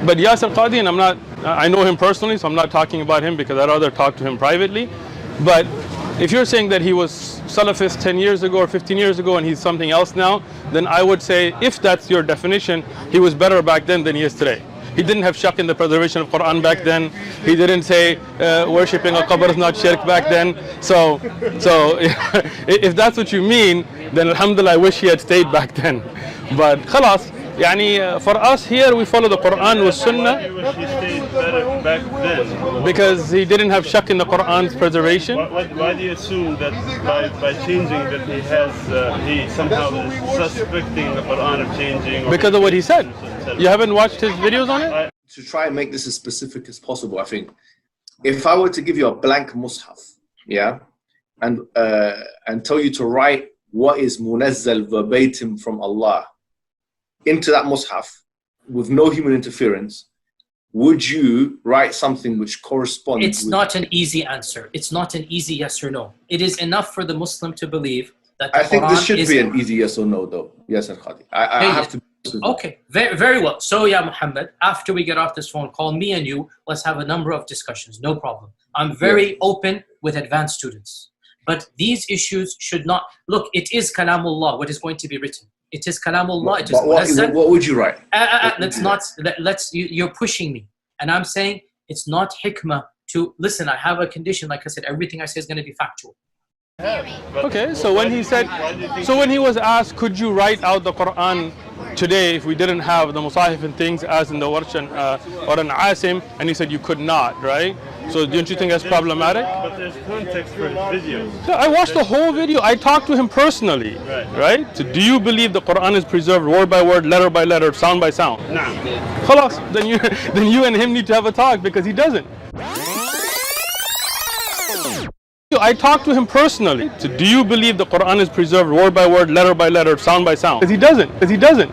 But Yasir Qadhi, and I know him personally, so I'm not talking about him because I'd rather talk to him privately. But if you're saying that he was Salafist 10 years ago or 15 years ago and he's something else now, then I would say, if that's your definition, he was better back then than he is today. He didn't have shak in the preservation of Quran back then. He didn't say worshipping a qabr is not shirk back then. So if that's what you mean, then alhamdulillah, I wish he had stayed back then. But khalas, for us here, we follow the Quran with Sunnah. Why do you wish he stayed better back then? Because he didn't have shak in the Quran's preservation. Why do you assume that by changing that he somehow is suspecting the Quran of changing? Because of what he said. You haven't watched his videos on it? To try and make this as specific as possible, I think if I were to give you a blank mushaf, yeah, and tell you to write what is munazzal verbatim from Allah into that mushaf with no human interference, would you write something which corresponds? It's not an easy answer. It's not an easy yes or no. It is enough for the Muslim to believe that the I think Quran this should be an easy yes or no, though. Yasir Qadhi. I have to. Okay, very well. So, yeah, Muhammad, after we get off this phone call, me and you, let's have a number of discussions. No problem. I'm very open with advanced students. But these issues should not... Look, it is Kalamullah, what is going to be written. It is Kalamullah. It is what would you write? You're pushing me. And I'm saying it's not hikmah to... Listen, I have a condition. Like I said, everything I say is going to be factual. Okay, so when he said... So when he was asked, could you write out the Quran today if we didn't have the musahif and things as in the warsh or an asim, and he said you could not, right? So don't you think that's problematic? But there's context for his videos. So I watched the whole video. I talked to him personally, right? So do you believe the Quran is preserved word by word, letter by letter, sound by sound? No. Khalas, then you and him need to have a talk because he doesn't. I talked to him personally. So do you believe the Quran is preserved word by word, letter by letter, sound by sound? Because he doesn't.